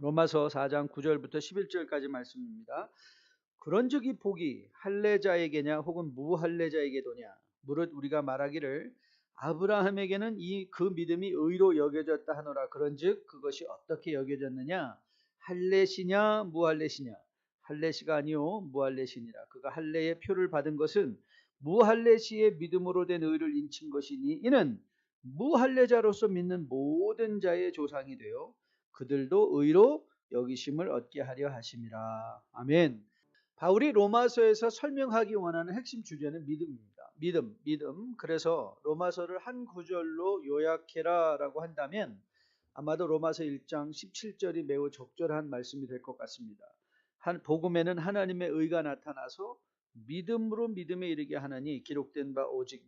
로마서 4장 9절부터 11절까지 말씀입니다. 그런즉 이 복이 할례자에게냐 혹은 무할례자에게도냐 무릇 우리가 말하기를 아브라함에게는 그 믿음이 의로 여겨졌다 하노라. 그런즉 그것이 어떻게 여겨졌느냐? 할례시냐 무할례시냐? 할례시가 아니요 무할례시니라. 그가 할례의 표를 받은 것은 무할례시의 믿음으로 된 의를 인친 것이니 이는 무할례자로서 믿는 모든 자의 조상이 되어 그들도 의로 여기심을 얻게 하려 하심이라. 아멘. 바울이 로마서에서 설명하기 원하는 핵심 주제는 믿음입니다. 믿음. 그래서 로마서를 한 구절로 요약해라라고 한다면 아마도 로마서 1장 17절이 매우 적절한 말씀이 될 것 같습니다. 복음에는 하나님의 의가 나타나서 믿음으로 믿음에 이르게 하나니 기록된 바 오직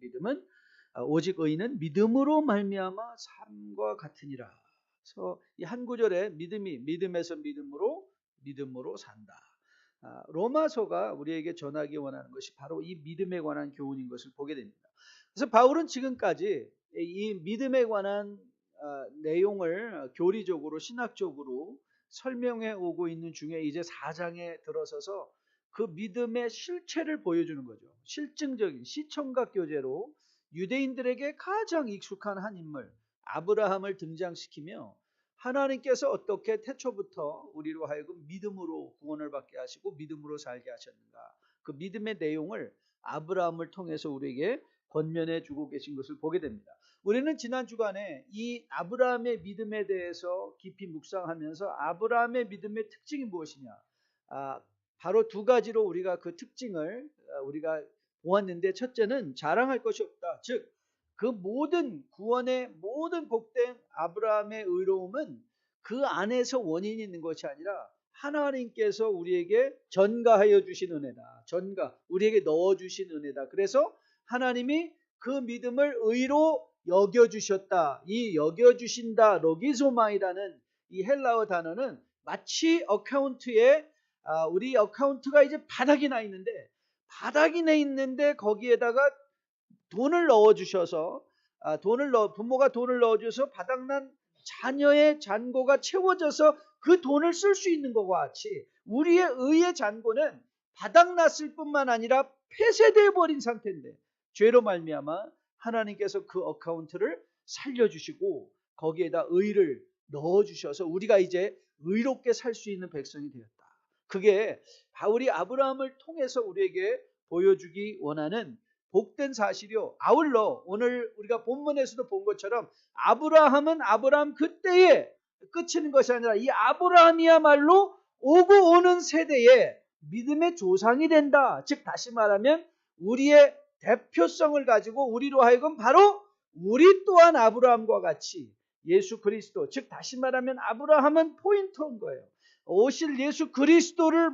의는 믿음으로 말미암아 삶과 같으니라. 그래서 이 한 구절에 믿음에서 믿음으로 산다. 로마서가 우리에게 전하기 원하는 것이 바로 이 믿음에 관한 교훈인 것을 보게 됩니다. 그래서 바울은 지금까지 이 믿음에 관한 내용을 교리적으로 신학적으로 설명해 오고 있는 중에 이제 4장에 들어서서 그 믿음의 실체를 보여주는 거죠. 실증적인 시청각 교재로 유대인들에게 가장 익숙한 한 인물 아브라함을 등장시키며 하나님께서 어떻게 태초부터 우리로 하여금 믿음으로 구원을 받게 하시고 믿음으로 살게 하셨는가, 그 믿음의 내용을 아브라함을 통해서 우리에게 권면해 주고 계신 것을 보게 됩니다. 우리는 지난 주간에 이 아브라함의 믿음에 대해서 깊이 묵상하면서 아브라함의 믿음의 특징이 무엇이냐, 바로 두 가지로 우리가 그 특징을 우리가 보았는데, 첫째는 자랑할 것이 없다. 즉 그 모든 구원의 모든 복된 아브라함의 의로움은 그 안에서 원인이 있는 것이 아니라 하나님께서 우리에게 전가하여 주신 은혜다. 우리에게 넣어주신 은혜다. 그래서 하나님이 그 믿음을 의로 여겨주셨다. 이 여겨주신다, 로기소마이라는 이 헬라어 단어는 마치 어카운트에 우리 어카운트가 이제 바닥이 나 있는데 거기에다가 돈을 넣어주셔서 부모가 돈을 넣어줘서 바닥난 자녀의 잔고가 채워져서 그 돈을 쓸 수 있는 것과 같이 우리의 의의 잔고는 바닥났을 뿐만 아니라 폐쇄되어 버린 상태인데 죄로 말미암아 하나님께서 그 어카운트를 살려주시고 거기에다 의를 넣어주셔서 우리가 이제 의롭게 살 수 있는 백성이 되었다. 그게 바울이 아브라함을 통해서 우리에게 보여주기 원하는 복된 사실이요. 아울러 오늘 우리가 본문에서도 본 것처럼 아브라함은 아브라함 그때에 끝이는 것이 아니라 이 아브라함이야말로 오고 오는 세대에 믿음의 조상이 된다. 즉 다시 말하면 우리의 대표성을 가지고 우리로 하여금 바로 우리 또한 아브라함과 같이 예수 그리스도, 즉 다시 말하면 아브라함은 포인트인 거예요. 오실 예수 그리스도로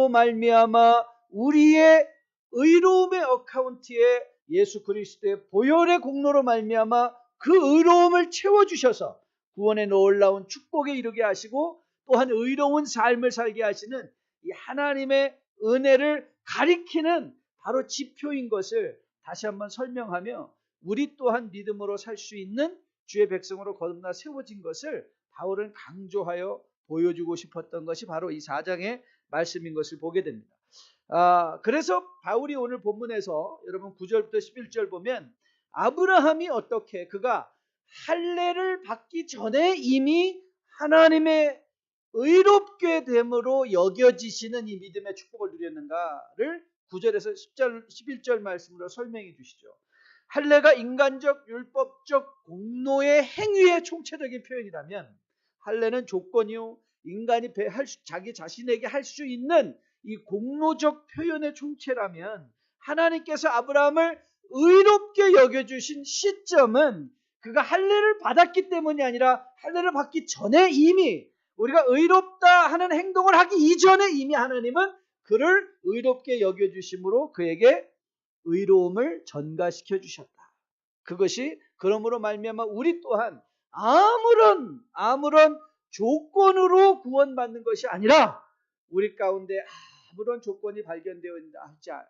말미암아 우리의 의로움의 어카운트에 예수 그리스도의 보혈의 공로로 말미암아 그 의로움을 채워주셔서 구원의 놀라운 축복에 이르게 하시고 또한 의로운 삶을 살게 하시는 이 하나님의 은혜를 가리키는 바로 지표인 것을 다시 한번 설명하며 우리 또한 믿음으로 살 수 있는 주의 백성으로 거듭나 세워진 것을 바울은 강조하여 보여주고 싶었던 것이 바로 이 4장의 말씀인 것을 보게 됩니다. 그래서 바울이 오늘 본문에서 여러분 9절부터 11절 보면 아브라함이 어떻게 그가 할례를 받기 전에 이미 하나님의 의롭게 됨으로 여겨지시는 이 믿음의 축복을 누렸는가를 9절에서 10절, 11절 말씀으로 설명해 주시죠. 할례가 인간적 율법적 공로의 행위의 총체적인 표현이라면 할례는 조건이요 인간이 자기 자신에게 할 수 있는 이 공로적 표현의 총체라면 하나님께서 아브라함을 의롭게 여겨주신 시점은 그가 할례를 받았기 때문이 아니라 할례를 받기 전에 이미 우리가 의롭다 하는 행동을 하기 이전에 이미 하나님은 그를 의롭게 여겨주심으로 그에게 의로움을 전가시켜 주셨다. 그것이 그러므로 말미암아 우리 또한 아무런 조건으로 구원받는 것이 아니라 우리 가운데 아무런 조건이 발견되어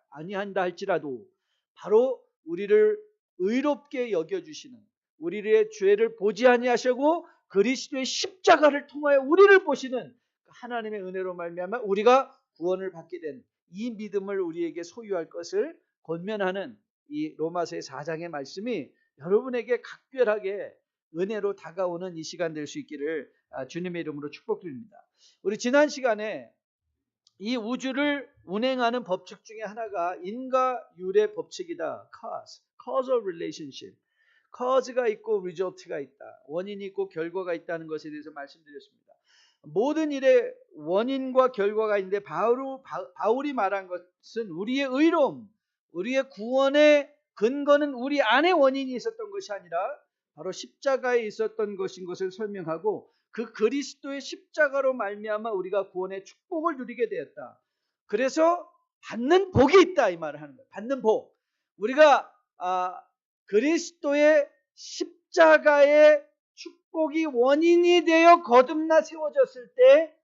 아니한다 할지라도 바로 우리를 의롭게 여겨주시는, 우리의 죄를 보지 아니하시고 그리스도의 십자가를 통하여 우리를 보시는 하나님의 은혜로 말미암아 우리가 구원을 받게 된 이 믿음을 우리에게 소유할 것을 권면하는 이 로마서의 4장의 말씀이 여러분에게 각별하게 은혜로 다가오는 이 시간 될 수 있기를 주님의 이름으로 축복드립니다. 우리 지난 시간에 이 우주를 운행하는 법칙 중에 하나가 인과율의 법칙이다. causal relationship. cause가 있고 result가 있다. 원인이 있고 결과가 있다는 것에 대해서 말씀드렸습니다. 모든 일에 원인과 결과가 있는데 바울이 말한 것은 우리의 의로움, 우리의 구원의 근거는 우리 안에 원인이 있었던 것이 아니라 바로 십자가에 있었던 것인 것을 설명하고 그 그리스도의 십자가로 말미암아 우리가 구원의 축복을 누리게 되었다. 그래서 받는 복이 있다 이 말을 하는 거예요. 받는 복. 우리가 그리스도의 십자가의 축복이 원인이 되어 거듭나 세워졌을 때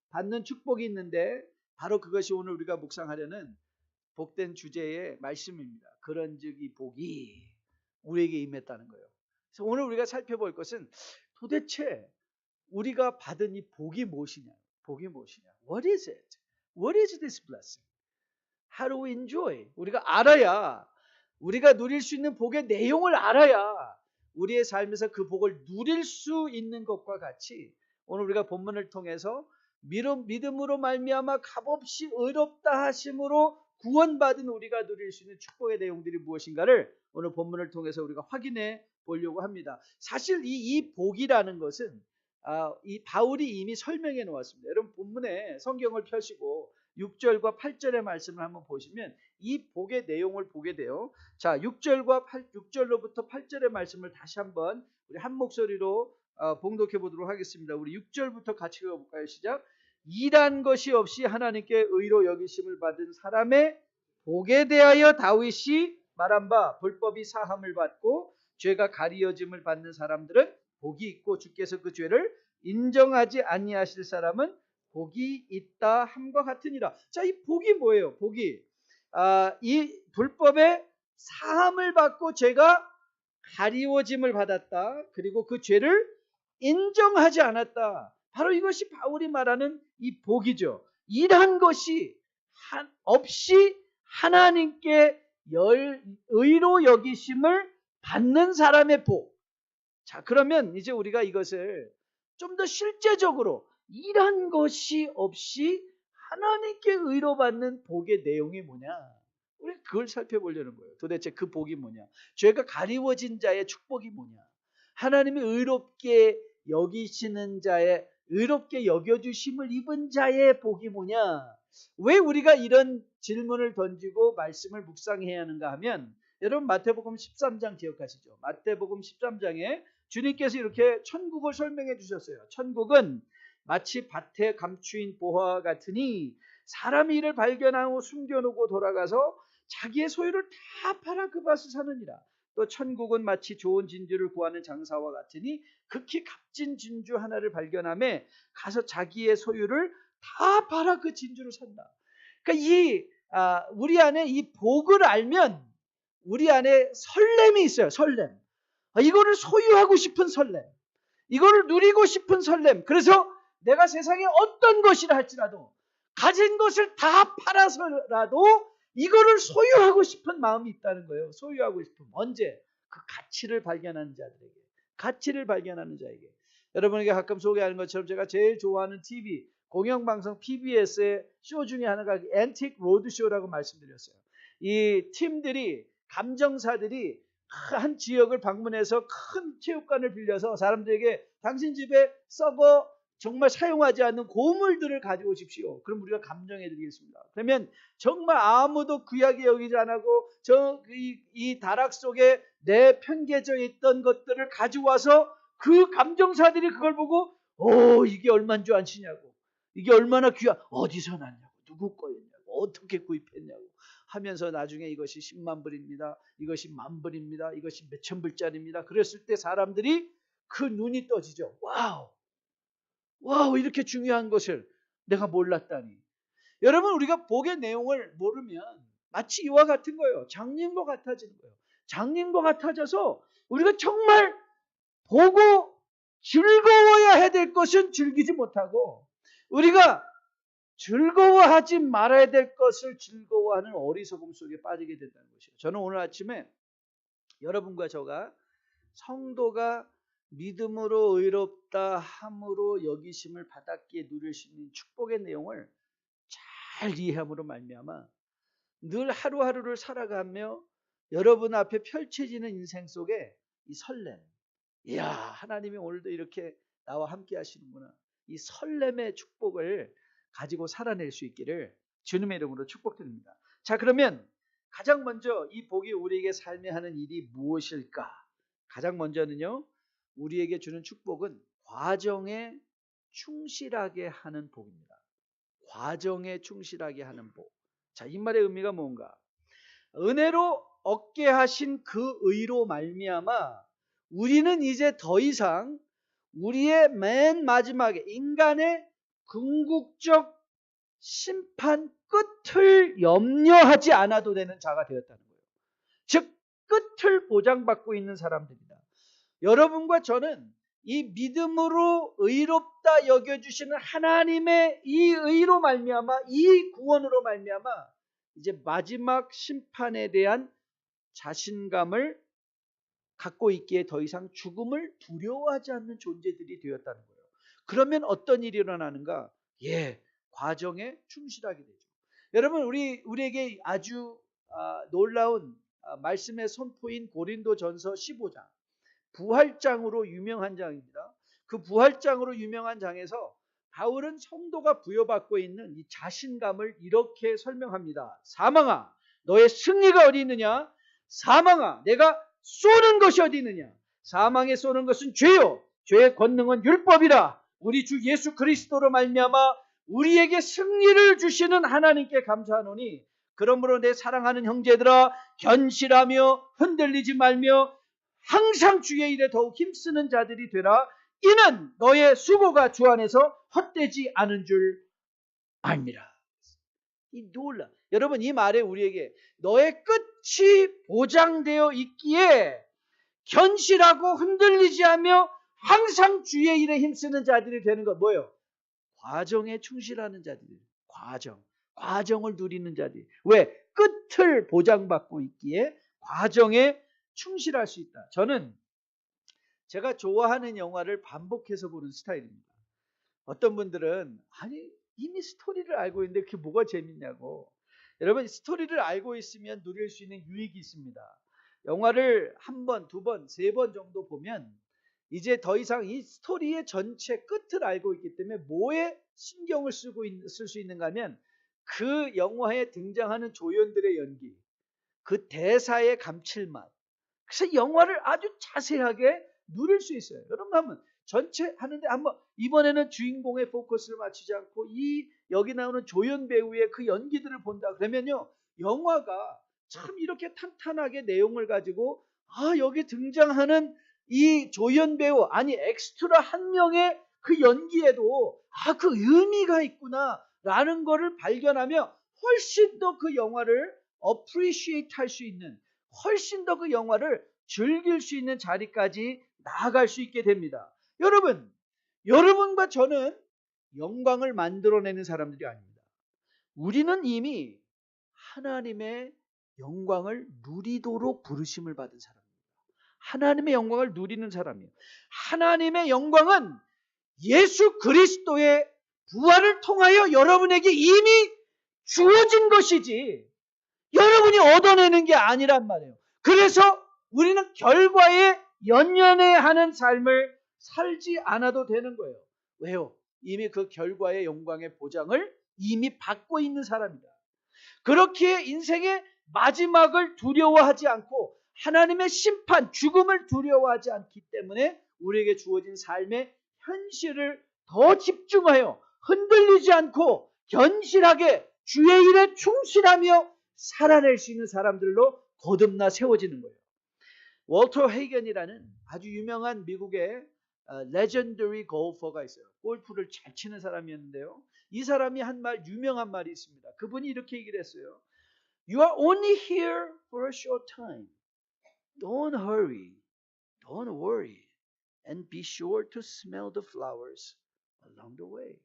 받는 축복이 있는데 바로 그것이 오늘 우리가 묵상하려는 복된 주제의 말씀입니다. 그런즉 이 복이 우리에게 임했다는 거예요. 그래서 오늘 우리가 살펴볼 것은 도대체 우리가 받은 이 복이 무엇이냐? 복이 무엇이냐? What is it? What is this blessing? How do we enjoy? 우리가 알아야 우리가 누릴 수 있는 복의 내용을 알아야 우리의 삶에서 그 복을 누릴 수 있는 것과 같이 오늘 우리가 본문을 통해서 믿음으로 말미암아 값없이 의롭다 하심으로 구원받은 우리가 누릴 수 있는 축복의 내용들이 무엇인가를 오늘 본문을 통해서 우리가 확인해 보려고 합니다. 사실 이 복이라는 것은 이 바울이 이미 설명해 놓았습니다. 여러분 본문에 성경을 펴시고 6절과 8절의 말씀을 한번 보시면 이 복의 내용을 보게 돼요. 자, 6절로부터 8절의 말씀을 다시 한번 우리 한 목소리로 봉독해 보도록 하겠습니다. 우리 6절부터 같이 읽어볼까요? 시작. 일한 것이 없이 하나님께 의로 여기심을 받은 사람의 복에 대하여 다윗이 말한 바 불법이 사함을 받고 죄가 가리어짐을 받는 사람들은 복이 있고 주께서 그 죄를 인정하지 아니하실 사람은 복이 있다 함과 같으니라. 자, 이 복이 뭐예요? 복이 이 불법의 사함을 받고 죄가 가리워짐을 받았다. 그리고 그 죄를 인정하지 않았다. 바로 이것이 바울이 말하는 이 복이죠. 일한 것이 없이 하나님께 의로 여기심을 받는 사람의 복. 자, 그러면 이제 우리가 이것을 좀 더 실제적으로 일한 것이 없이 하나님께 의로 받는 복의 내용이 뭐냐? 우리 그걸 살펴보려는 거예요. 도대체 그 복이 뭐냐? 죄가 가리워진 자의 축복이 뭐냐? 하나님이 의롭게 여기시는 자의 의롭게 여겨주심을 입은 자의 복이 뭐냐? 왜 우리가 이런 질문을 던지고 말씀을 묵상해야 하는가 하면 여러분 마태복음 13장 기억하시죠? 마태복음 13장에 주님께서 이렇게 천국을 설명해 주셨어요. 천국은 마치 밭에 감추인 보화와 같으니 사람이 이를 발견하고 숨겨놓고 돌아가서 자기의 소유를 다 팔아 그 밭을 사느니라. 또 천국은 마치 좋은 진주를 구하는 장사와 같으니 극히 값진 진주 하나를 발견하며 가서 자기의 소유를 다 팔아 그 진주를 산다. 그러니까 우리 안에 이 복을 알면 우리 안에 설렘이 있어요. 설렘. 이거를 소유하고 싶은 설렘. 이거를 누리고 싶은 설렘. 그래서 내가 세상에 어떤 것이라 할지라도 가진 것을 다 팔아서라도 이거를 소유하고 싶은 마음이 있다는 거예요. 소유하고 싶은. 언제? 그 가치를 발견하는 자들에게. 가치를 발견하는 자에게. 여러분에게 가끔 소개하는 것처럼 제가 제일 좋아하는 TV, 공영방송 PBS의 쇼 중에 하나가 앤틱 로드쇼라고 말씀드렸어요. 이 팀들이, 감정사들이 한 지역을 방문해서 큰 체육관을 빌려서 사람들에게 당신 집에 썩어 정말 사용하지 않는 고물들을 가져오십시오. 그럼 우리가 감정해 드리겠습니다. 그러면 정말 아무도 귀하게 여기지 않고 이 다락 속에 내팽개져 있던 것들을 가져와서 그 감정사들이 그걸 보고 이게 얼마인 줄 아시냐고, 이게 얼마나 어디서 났냐고, 누구 거였냐고, 어떻게 구입했냐고 하면서 나중에 이것이 10만 불입니다. 이것이 10,000 불입니다. 이것이 몇천 불짜리입니다. 그랬을 때 사람들이 그 눈이 떠지죠. 와우, 이렇게 중요한 것을 내가 몰랐다니. 여러분, 우리가 복의 내용을 모르면 마치 이와 같은 거예요. 장님과 같아지는 거예요. 장님과 같아져서 우리가 정말 보고 즐거워야 될 것은 즐기지 못하고 우리가 즐거워하지 말아야 될 것을 즐거워하는 어리석음 속에 빠지게 된다는 것이에요. 저는 오늘 아침에 여러분과 저가 성도가 믿음으로 의롭다 함으로 여기심을 받았기에 누릴 수 있는 축복의 내용을 잘 이해함으로 말미암아 늘 하루하루를 살아가며 여러분 앞에 펼쳐지는 인생 속에 이 설렘, 이야 하나님이 오늘도 이렇게 나와 함께 하시는구나, 이 설렘의 축복을 가지고 살아낼 수 있기를 주님의 이름으로 축복드립니다. 자, 그러면 가장 먼저 이 복이 우리에게 삶에 하는 일이 무엇일까? 가장 먼저는요, 우리에게 주는 축복은 과정에 충실하게 하는 복입니다. 과정에 충실하게 하는 복. 자, 이 말의 의미가 뭔가? 은혜로 얻게 하신 그 의로 말미암아 우리는 이제 더 이상 우리의 맨 마지막에 인간의 궁극적 심판 끝을 염려하지 않아도 되는 자가 되었다는 거예요. 즉 끝을 보장받고 있는 사람들이다. 여러분과 저는 이 믿음으로 의롭다 여겨주시는 하나님의 이 의로 말미암아, 이 구원으로 말미암아 이제 마지막 심판에 대한 자신감을 갖고 있기에 더 이상 죽음을 두려워하지 않는 존재들이 되었다는 거예요. 그러면 어떤 일이 일어나는가? 과정에 충실하게 되죠. 여러분, 우리에게 아주 놀라운 말씀의 선포인 고린도전서 15장, 부활장으로 유명한 장입니다. 그 부활장으로 유명한 장에서 바울은 성도가 부여받고 있는 이 자신감을 이렇게 설명합니다. 사망아, 너의 승리가 어디 있느냐? 사망아, 내가 쏘는 것이 어디 있느냐? 사망에 쏘는 것은 죄요, 죄의 권능은 율법이라. 우리 주 예수 그리스도로 말미암아 우리에게 승리를 주시는 하나님께 감사하노니, 그러므로 내 사랑하는 형제들아, 견실하며 흔들리지 말며 항상 주의 일에 더욱 힘쓰는 자들이 되라. 이는 너의 수고가 주 안에서 헛되지 않은 줄 압니다. 이 놀라. 여러분, 이 말에 우리에게 너의 끝이 보장되어 있기에 견실하고 흔들리지 않으며 항상 주의 일에 힘쓰는 자들이 되는 것 뭐예요? 과정에 충실하는 자들. 과정을 누리는 자들. 왜? 끝을 보장받고 있기에 과정에 충실할 수 있다. 저는 제가 좋아하는 영화를 반복해서 보는 스타일입니다. 어떤 분들은 아니 이미 스토리를 알고 있는데 그게 뭐가 재밌냐고. 여러분, 스토리를 알고 있으면 누릴 수 있는 유익이 있습니다. 영화를 한 번, 두 번, 세 번 정도 보면 이제 더 이상 이 스토리의 전체 끝을 알고 있기 때문에 뭐에 신경을 쓸 수 있는가 하면 그 영화에 등장하는 조연들의 연기, 그 대사의 감칠맛. 그래서 영화를 아주 자세하게 누릴 수 있어요. 여러분 한번 전체 하는데 한번 이번에는 주인공의 포커스를 맞추지 않고 이 여기 나오는 조연 배우의 그 연기들을 본다 그러면요, 영화가 참 이렇게 탄탄하게 내용을 가지고 여기 등장하는 이 조연 배우, 아니 엑스트라 한 명의 그 연기에도 그 의미가 있구나 라는 거를 발견하며 훨씬 더 그 영화를 appreciate 할 수 있는, 훨씬 더 그 영화를 즐길 수 있는 자리까지 나아갈 수 있게 됩니다. 여러분과 저는 영광을 만들어내는 사람들이 아닙니다. 우리는 이미 하나님의 영광을 누리도록 부르심을 받은 사람입니다. 하나님의 영광을 누리는 사람이에요. 하나님의 영광은 예수 그리스도의 부활을 통하여 여러분에게 이미 주어진 것이지 여러분이 얻어내는 게 아니란 말이에요. 그래서 우리는 결과에 연연해야 하는 삶을 살지 않아도 되는 거예요. 왜요? 이미 그 결과의 영광의 보장을 이미 받고 있는 사람이다. 그렇게 인생의 마지막을 두려워하지 않고 하나님의 심판, 죽음을 두려워하지 않기 때문에 우리에게 주어진 삶의 현실을 더 집중하여 흔들리지 않고 견실하게 주의 일에 충실하며 살아낼 수 있는 사람들로 거듭나 세워지는 거예요. 월터 헤이건이라는 아주 유명한 미국의 레전더리 골퍼가 있어요. 골프를 잘 치는 사람이었는데요. 이 사람이 한 말, 유명한 말이 있습니다. 그분이 이렇게 얘기를 했어요. You are only here for a short time. Don't hurry. Don't worry. And be sure to smell the flowers along the way.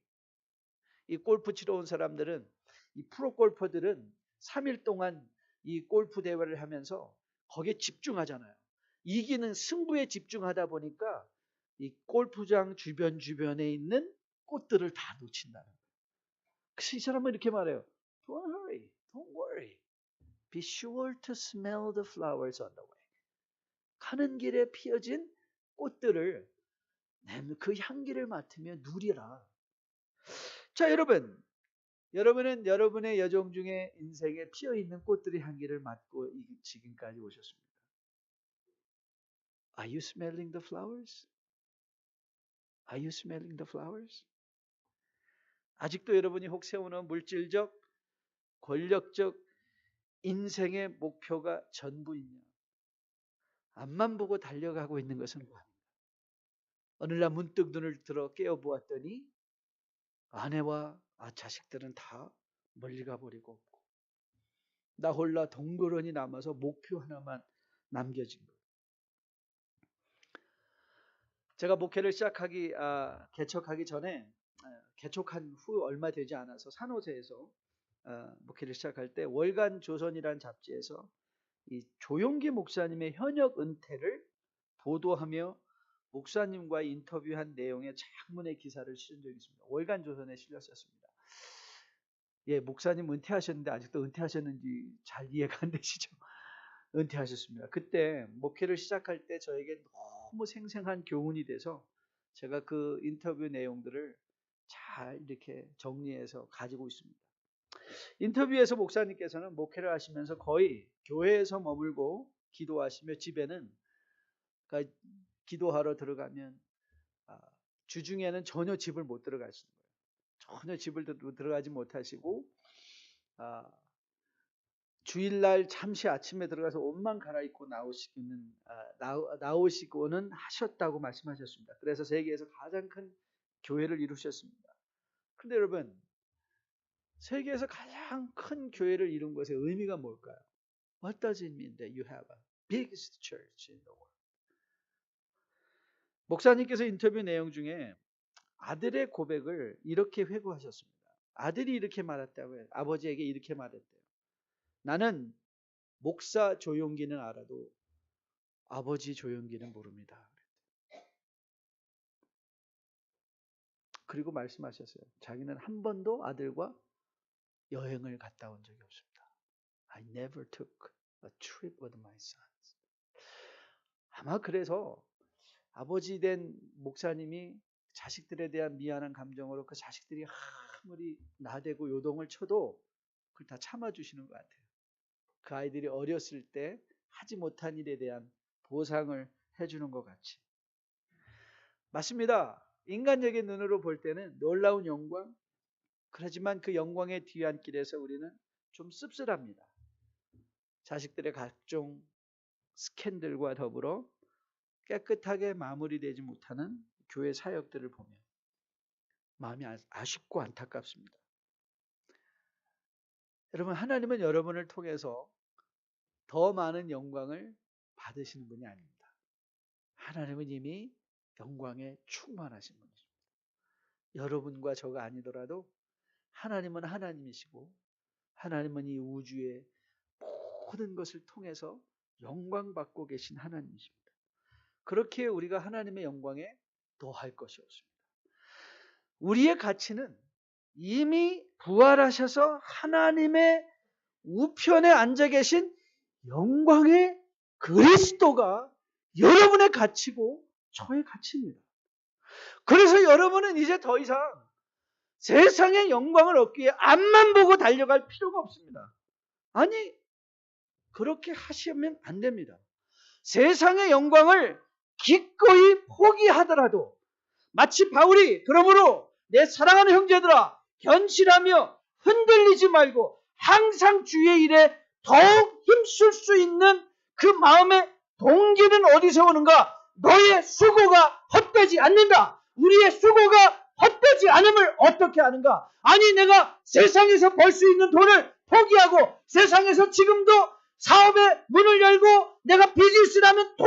이 골프 치러 온 사람들은, 이 프로 골퍼들은 3일 동안 이 골프 대회를 하면서 거기에 집중하잖아요. 이기는 승부에 집중하다 보니까 이 골프장 주변에 있는 꽃들을 다 놓친다는 거예요. 그래서 이 사람은 이렇게 말해요. Don't hurry, don't worry. Be sure to smell the flowers on the way. 가는 길에 피어진 꽃들을 그 향기를 맡으며 누리라. 자, 여러분은 여러분의 여정 중에 인생에 피어있는 꽃들의 향기를 맡고 지금까지 오셨습니다. Are you smelling the flowers? Are you smelling the flowers? 아직도 여러분이 혹 세우는 물질적, 권력적 인생의 목표가 전부이며 앞만 보고 달려가고 있는 것은 뭐합니까? 어느 날 문득 눈을 들어 깨어보았더니 아내와 자식들은 다 멀리 가버리고 없고 나 홀라 덩그러니 남아서 목표 하나만 남겨진 거예요. 제가 목회를 개척하기 전에 개척한 후 얼마 되지 않아서 산호세에서 목회를 시작할 때 월간 조선이라는 잡지에서 이 조용기 목사님의 현역 은퇴를 보도하며 목사님과 인터뷰한 내용의 장문의 기사를 실은 적이 있습니다. 월간 조선에 실렸었습니다. 예, 목사님 은퇴하셨는데 아직도 은퇴하셨는지 잘 이해가 안 되시죠? 은퇴하셨습니다. 그때 목회를 시작할 때 저에게 너무 생생한 교훈이 돼서 제가 그 인터뷰 내용들을 잘 이렇게 정리해서 가지고 있습니다. 인터뷰에서 목사님께서는 목회를 하시면서 거의 교회에서 머물고 기도하시며 집에는 그러니까 기도하러 들어가면 주중에는 전혀 집을 못 들어가시는 거예요. 전혀 집을 들어가지 못하시고 주일날 잠시 아침에 들어가서 옷만 갈아입고 나오시고는 하셨다고 말씀하셨습니다. 그래서 세계에서 가장 큰 교회를 이루셨습니다. 그런데 여러분, 세계에서 가장 큰 교회를 이룬 것의 의미가 뭘까요? What does it mean that you have a biggest church in the world? 목사님께서 인터뷰 내용 중에 아들의 고백을 이렇게 회고하셨습니다. 아들이 이렇게 말했다고요. 아버지에게 이렇게 말했대요. 나는 목사 조용기는 알아도 아버지 조용기는 모릅니다. 그리고 말씀하셨어요. 자기는 한 번도 아들과 여행을 갔다 온 적이 없습니다. I never took a trip with my sons. 아마 그래서 아버지 된 목사님이 자식들에 대한 미안한 감정으로 그 자식들이 아무리 나대고 요동을 쳐도 그걸 다 참아주시는 것 같아요. 그 아이들이 어렸을 때 하지 못한 일에 대한 보상을 해주는 것 같이. 맞습니다. 인간적인 눈으로 볼 때는 놀라운 영광, 그렇지만 그 영광의 뒤안길에서 우리는 좀 씁쓸합니다. 자식들의 각종 스캔들과 더불어 깨끗하게 마무리되지 못하는 교회 사역들을 보면 마음이 아쉽고 안타깝습니다. 여러분, 하나님은 여러분을 통해서 더 많은 영광을 받으시는 분이 아닙니다. 하나님은 이미 영광에 충만하신 분이십니다. 여러분과 저가 아니더라도 하나님은 하나님이시고 하나님은 이 우주의 모든 것을 통해서 영광받고 계신 하나님이십니다. 그렇게 우리가 하나님의 영광에 더할 것이 없습니다. 우리의 가치는 이미 부활하셔서 하나님의 우편에 앉아 계신 영광의 그리스도가 여러분의 가치고 저의 가치입니다. 그래서 여러분은 이제 더 이상 세상의 영광을 얻기 위해 앞만 보고 달려갈 필요가 없습니다. 아니, 그렇게 하시면 안 됩니다. 세상의 영광을 기꺼이 포기하더라도 마치 바울이 그러므로 내 사랑하는 형제들아 견실하며 흔들리지 말고 항상 주의 일에 더욱 힘쓸 수 있는 그 마음의 동기는 어디서 오는가? 너의 수고가 헛되지 않는다. 우리의 수고가 헛되지 않음을 어떻게 아는가? 아니, 내가 세상에서 벌 수 있는 돈을 포기하고 세상에서 지금도 사업의 문을 열고 내가 비즈니스를 하면 더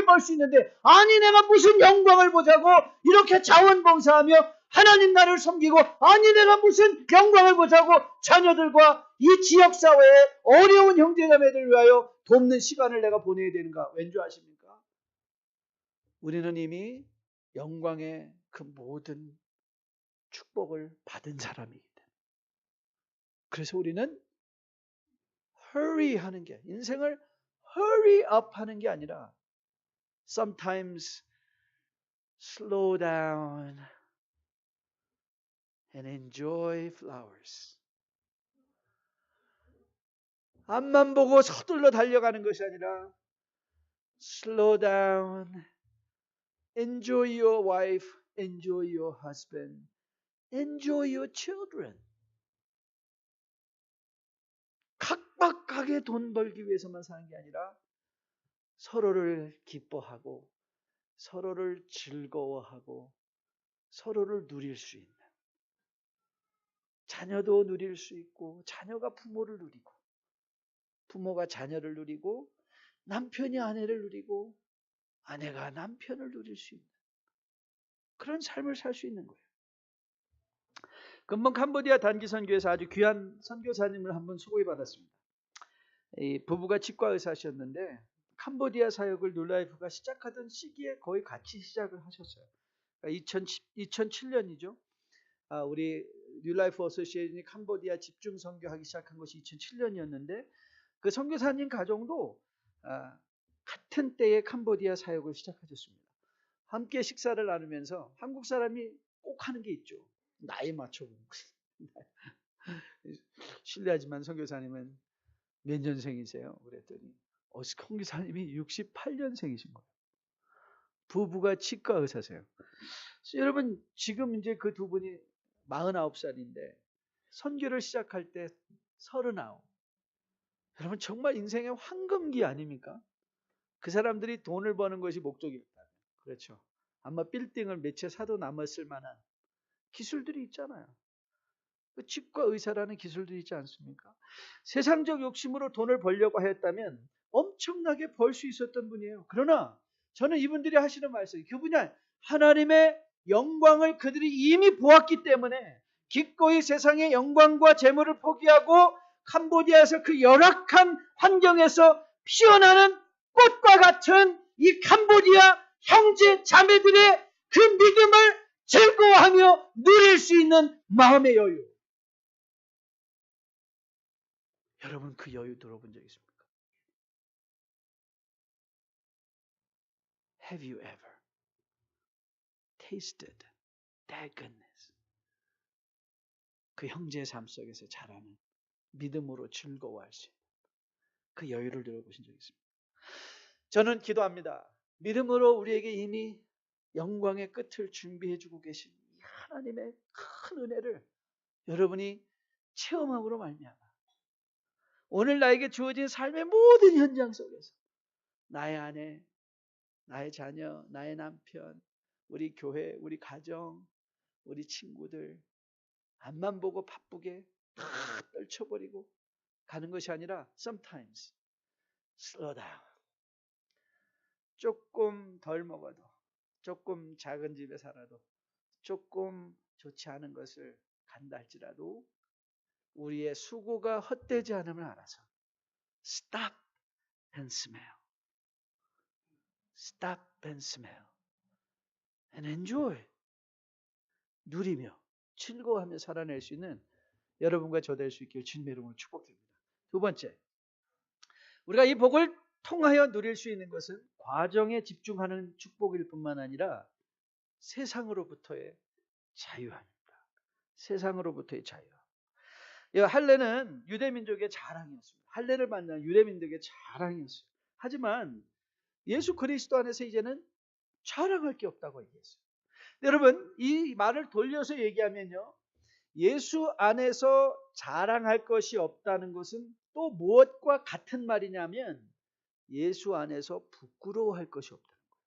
벌 수 있는데, 아니 내가 무슨 영광을 보자고 이렇게 자원봉사하며 하나님 나라를 섬기고, 아니 내가 무슨 영광을 보자고 자녀들과 이 지역사회의 어려운 형제자매들을 위하여 돕는 시간을 내가 보내야 되는가? 왠지 아십니까? 우리는 이미 영광의 그 모든 축복을 받은 사람이기 때문에. 그래서 우리는 hurry 하는 게, 인생을 hurry up 하는 게 아니라 sometimes slow down and enjoy flowers. 앞만 보고 서둘러 달려가는 것이 아니라 slow down, enjoy your wife, enjoy your husband, enjoy your children. 각박하게 돈 벌기 위해서만 사는 게 아니라 서로를 기뻐하고 서로를 즐거워하고 서로를 누릴 수 있는, 자녀도 누릴 수 있고 자녀가 부모를 누리고 부모가 자녀를 누리고 남편이 아내를 누리고 아내가 남편을 누릴 수 있는 그런 삶을 살 수 있는 거예요. 금방 캄보디아 단기 선교에서 아주 귀한 선교사님을 한번 소개해 받았습니다. 이 부부가 치과 의사셨는데 캄보디아 사역을 뉴라이프가 시작하던 시기에 거의 같이 시작을 하셨어요. 그러니까 2007년이죠. 우리 뉴라이프 어소시에이션이 캄보디아 집중 선교하기 시작한 것이 2007년이었는데 그 선교사님 가정도 같은 때에 캄보디아 사역을 시작하셨습니다. 함께 식사를 나누면서 한국 사람이 꼭 하는 게 있죠. 나이 맞춰보는 거예요. 실례하지만 선교사님은 몇 년생이세요? 그랬더니 선교사님이 68년생이신 거예요. 부부가 치과 의사세요. 여러분 지금 이제 그 두 분이 49살인데 선교를 시작할 때 39. 여러분 정말 인생의 황금기 아닙니까? 그 사람들이 돈을 버는 것이 목적이었다. 그렇죠. 아마 빌딩을 몇 채 사도 남았을 만한 기술들이 있잖아요. 그 치과 의사라는 기술들이 있지 않습니까? 세상적 욕심으로 돈을 벌려고 하였다면 엄청나게 벌 수 있었던 분이에요. 그러나 저는 이분들이 하시는 말씀이 그분이 하나님의 영광을 그들이 이미 보았기 때문에 기꺼이 세상의 영광과 재물을 포기하고 캄보디아에서 그 열악한 환경에서 피어나는 꽃과 같은 이 캄보디아 형제 자매들의 그 믿음을 즐거워하며 누릴 수 있는 마음의 여유. 여러분 그 여유 들어본 적 있습니까? Have you ever tasted that goodness? 그 형제의 삶 속에서 자라는 믿음으로 즐거워할 수 있는 그 여유를 들어보신 적 있습니까? 저는 기도합니다. 믿음으로 우리에게 이미 영광의 끝을 준비해주고 계신 하나님의 큰 은혜를 여러분이 체험함으로 말미암아 오늘 나에게 주어진 삶의 모든 현장 속에서 나의 아내, 나의 자녀, 나의 남편, 우리 교회, 우리 가정, 우리 친구들 앞만 보고 바쁘게 다 떨쳐버리고 가는 것이 아니라 sometimes slow down. 조금 덜 먹어도, 조금 작은 집에 살아도, 조금 좋지 않은 것을 간다 할지라도 우리의 수고가 헛되지 않음을 알아서 stop and smell. Stop and smell. And enjoy. 누리며 즐거워하며 살아낼 수 있는 여러분과 저 될 수 있기를 주님의 이름으로 축복드립니다. 두 번째, 우리가 이 복을 통하여 누릴 수 있는 것은 과정에 집중하는 축복일 뿐만 아니라 세상으로부터의 자유함입니다. 세상으로부터의 자유. 할례는 유대민족의 자랑이었습니다. 할례를 받는 유대민족의 자랑이었어요. 하지만 예수 그리스도 안에서 이제는 자랑할 게 없다고 얘기했어요. 여러분 이 말을 돌려서 얘기하면요, 예수 안에서 자랑할 것이 없다는 것은 또 무엇과 같은 말이냐면 예수 안에서 부끄러워할 것이 없다는 거예요.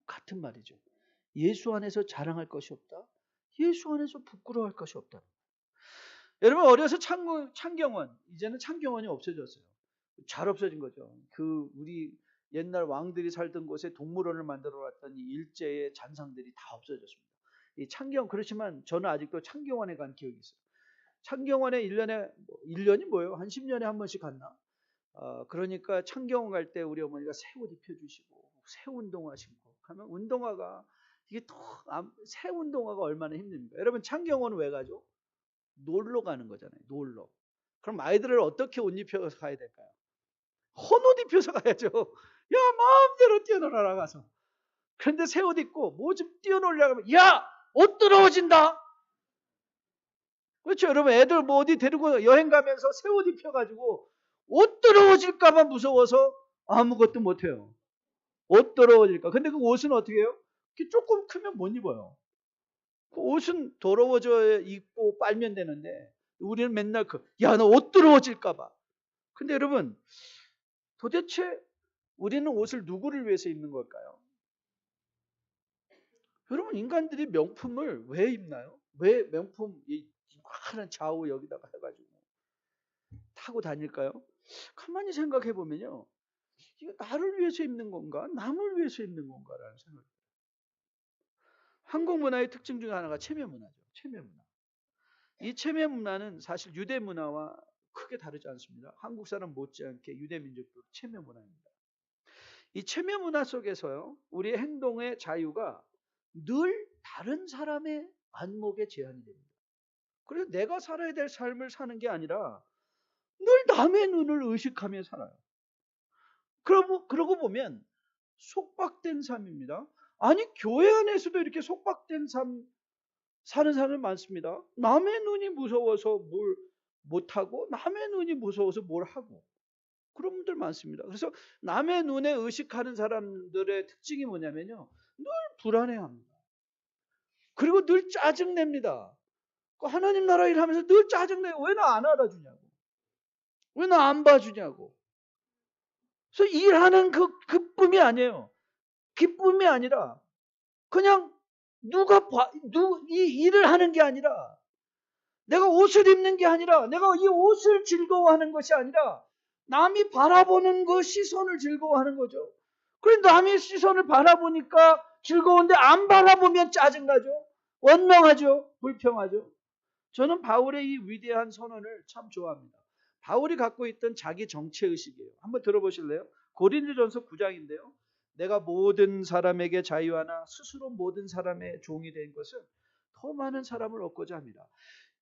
같은 말이죠. 예수 안에서 자랑할 것이 없다. 예수 안에서 부끄러워할 것이 없다. 여러분 어려서 창경원, 이제는 창경원이 없어졌어요. 잘 없어진 거죠. 우리 옛날 왕들이 살던 곳에 동물원을 만들어 놨더니 일제의 잔상들이 다 없어졌습니다. 이 창경 그렇지만 저는 아직도 창경원에 간 기억이 있어요. 창경원에 1년이 뭐예요? 한 10년에 한 번씩 갔나? 그러니까 창경원 갈 때 우리 어머니가 새 옷 입혀주시고 새 운동화 신고 가면 운동화가 이게 새 운동화가 얼마나 힘듭니까? 여러분 창경원은 왜 가죠? 놀러 가는 거잖아요. 놀러. 그럼 아이들을 어떻게 옷 입혀서 가야 될까요? 헌옷 입혀서 가야죠. 야 마음대로 뛰어놀아라 가서. 그런데 새 옷 입고 뭐 좀 뛰어놀려고 하면 야! 옷 더러워진다. 그렇죠. 여러분 애들 뭐 어디 데리고 여행 가면서 새 옷 입혀가지고 옷 더러워질까봐 무서워서 아무것도 못해요. 옷 더러워질까. 근데 그 옷은 어떻게 해요? 조금 크면 못 입어요. 그 옷은 더러워져 입고 빨면 되는데 우리는 맨날 야 너 옷 더러워질까봐. 근데 여러분 도대체 우리는 옷을 누구를 위해서 입는 걸까요? 여러분 인간들이 명품을 왜 입나요? 왜 명품 이만한 좌우 여기다가 해가지고 타고 다닐까요? 가만히 생각해 보면요. 이거 나를 위해서 입는 건가? 남을 위해서 입는 건가라는 생각이 들어요. 한국 문화의 특징 중에 하나가 체면 문화죠. 체면 문화. 이 체면 문화는 사실 유대 문화와 크게 다르지 않습니다. 한국 사람 못지않게 유대 민족도 체면 문화입니다. 이 체면 문화 속에서요. 우리의 행동의 자유가 늘 다른 사람의 안목에 제한이 됩니다. 그래서 내가 살아야 될 삶을 사는 게 아니라 늘 남의 눈을 의식하며 살아요. 그러고 보면 속박된 삶입니다. 아니 교회 안에서도 이렇게 속박된 삶 사는 사람이 많습니다. 남의 눈이 무서워서 뭘 못하고 남의 눈이 무서워서 뭘 하고 그런 분들 많습니다. 그래서 남의 눈에 의식하는 사람들의 특징이 뭐냐면요. 늘 불안해합니다. 그리고 늘 짜증냅니다. 하나님 나라 일하면서 늘 짜증내요. 왜 나 안 알아주냐고. 왜 나 안 봐주냐고. 그래서 일하는 그 기쁨이 아니에요. 기쁨이 아니라 그냥 이 일을 하는 게 아니라 내가 옷을 입는 게 아니라 내가 이 옷을 즐거워하는 것이 아니라 남이 바라보는 그 시선을 즐거워하는 거죠. 그런데 남의 시선을 바라보니까 즐거운데 안 바라보면 짜증나죠. 원망하죠. 불평하죠. 저는 바울의 이 위대한 선언을 참 좋아합니다. 바울이 갖고 있던 자기 정체의식이에요. 한번 들어보실래요? 고린도전서 9장인데요. 내가 모든 사람에게 자유하나 스스로 모든 사람의 종이 된 것은 더 많은 사람을 얻고자 합니다.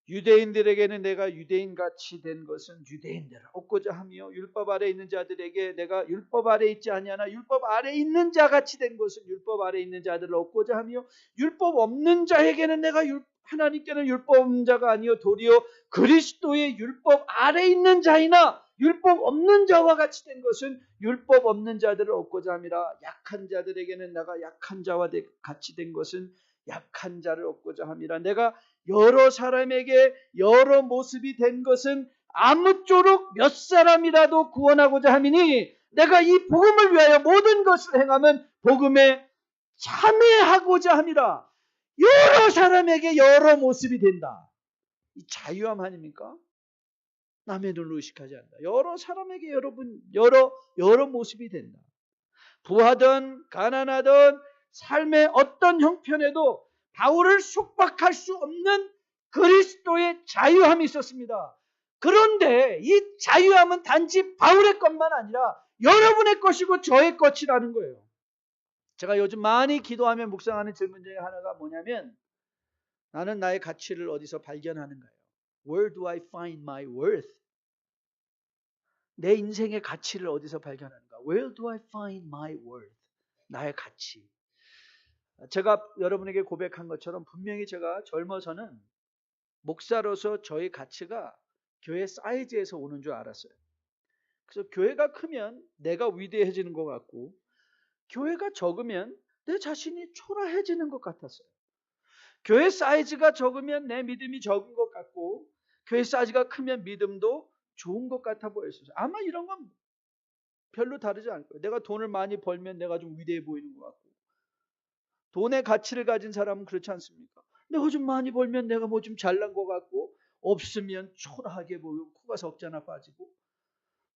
유대인들에게는 내가 유대인같이 된 것은 유대인들을 얻고자 하며 율법 아래 있는 자들에게 내가 율법 아래 있지 아니하나 율법 아래 있는 자같이 된 것은 율법 아래 있는 자들을 얻고자 하며 율법 없는 자에게는 내가 하나님께는 율법 없는 자가 아니요 도리어 그리스도의 율법 아래 있는 자이나 율법 없는 자와 같이 된 것은 율법 없는 자들을 얻고자 함이라. 약한 자들에게는 내가 약한 자와 같이 된 것은 약한 자를 얻고자 함이라. 내가 여러 사람에게 여러 모습이 된 것은 아무쪼록 몇 사람이라도 구원하고자 함이니 내가 이 복음을 위하여 모든 것을 행하면 복음에 참여하고자 함이라. 여러 사람에게 여러 모습이 된다. 이 자유함 아닙니까? 남의 눈을 의식하지 않는다. 여러 사람에게 여러 모습이 된다. 부하든 가난하든 삶의 어떤 형편에도 바울을 속박할 수 없는 그리스도의 자유함이 있었습니다. 그런데 이 자유함은 단지 바울의 것만 아니라 여러분의 것이고 저의 것이라는 거예요. 제가 요즘 많이 기도하며 묵상하는 질문 중에 하나가 뭐냐면 나는 나의 가치를 어디서 발견하는가요? Where do I find my worth? 내 인생의 가치를 어디서 발견하는가? Where do I find my worth? 나의 가치. 제가 여러분에게 고백한 것처럼 분명히 제가 젊어서는 목사로서 저의 가치가 교회 사이즈에서 오는 줄 알았어요. 그래서 교회가 크면 내가 위대해지는 것 같고 교회가 적으면 내 자신이 초라해지는 것 같았어요. 교회 사이즈가 적으면 내 믿음이 적은 것 같고 교회 사이즈가 크면 믿음도 좋은 것 같아 보였어요. 아마 이런 건 별로 다르지 않을 거예요. 내가 돈을 많이 벌면 내가 좀 위대해 보이는 것 같고 돈의 가치를 가진 사람은 그렇지 않습니까? 내가 좀 많이 벌면 내가 뭐 좀 잘난 것 같고 없으면 초라하게 보이고 코가 석자나 빠지고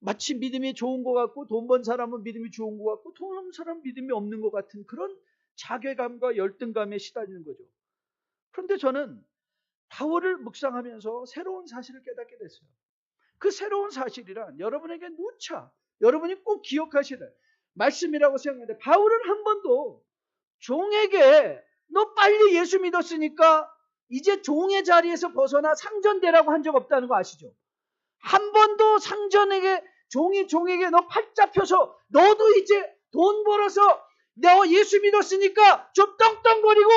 마치 믿음이 좋은 것 같고 돈 번 사람은 믿음이 좋은 것 같고 돈 없는 사람은 믿음이 없는 것 같은 그런 자괴감과 열등감에 시달리는 거죠. 그런데 저는 바울을 묵상하면서 새로운 사실을 깨닫게 됐어요. 그 새로운 사실이란 여러분에게 누차 여러분이 꼭 기억하셔야 될 말씀이라고 생각하는데, 바울은 한 번도 종에게 너 빨리 예수 믿었으니까 이제 종의 자리에서 벗어나 상전되라고 한 적 없다는 거 아시죠? 한 번도 상전에게 종에게 너 팔 잡혀서 너도 이제 돈 벌어서 너 예수 믿었으니까 좀 떵떵거리고